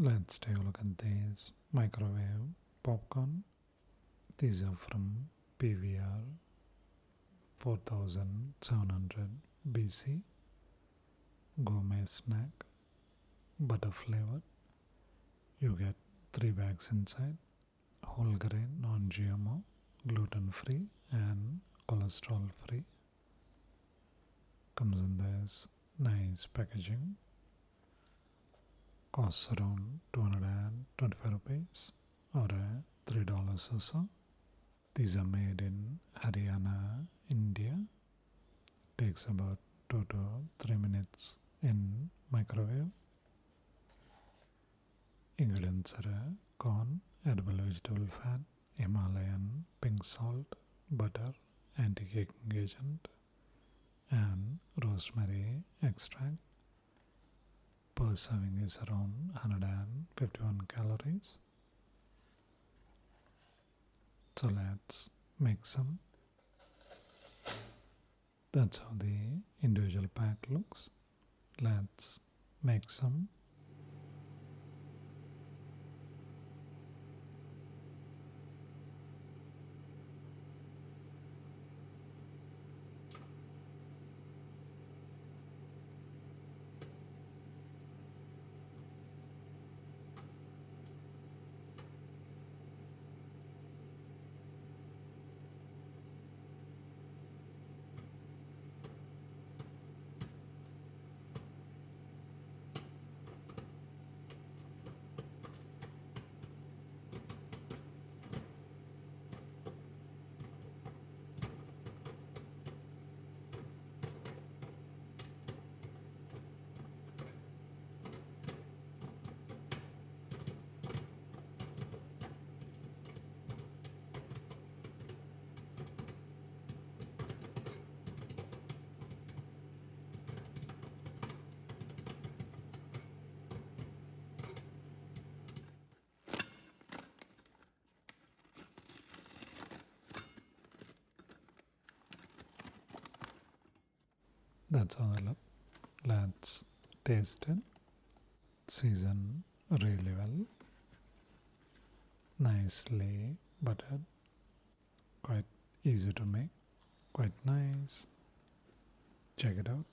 Let's take a look at these microwave popcorn. These are from PVR 4700 BC. Gourmet snack, butter flavored. You get 3 bags inside. Whole grain, non GMO, gluten free, and cholesterol free. Comes in this nice packaging. Costs around 225 rupees or $3 or so. These are made in Haryana, India. Takes about 2 to 3 minutes in microwave. Ingredients are corn, edible vegetable fat, Himalayan pink salt, butter, anti-caking agent, and rosemary extract. Per serving is around 151 calories. So let's make some. That's how the individual pack looks. Let's make some. That's how they look. Let's taste it. Season really well. Nicely buttered. Quite easy to make. Quite nice. Check it out.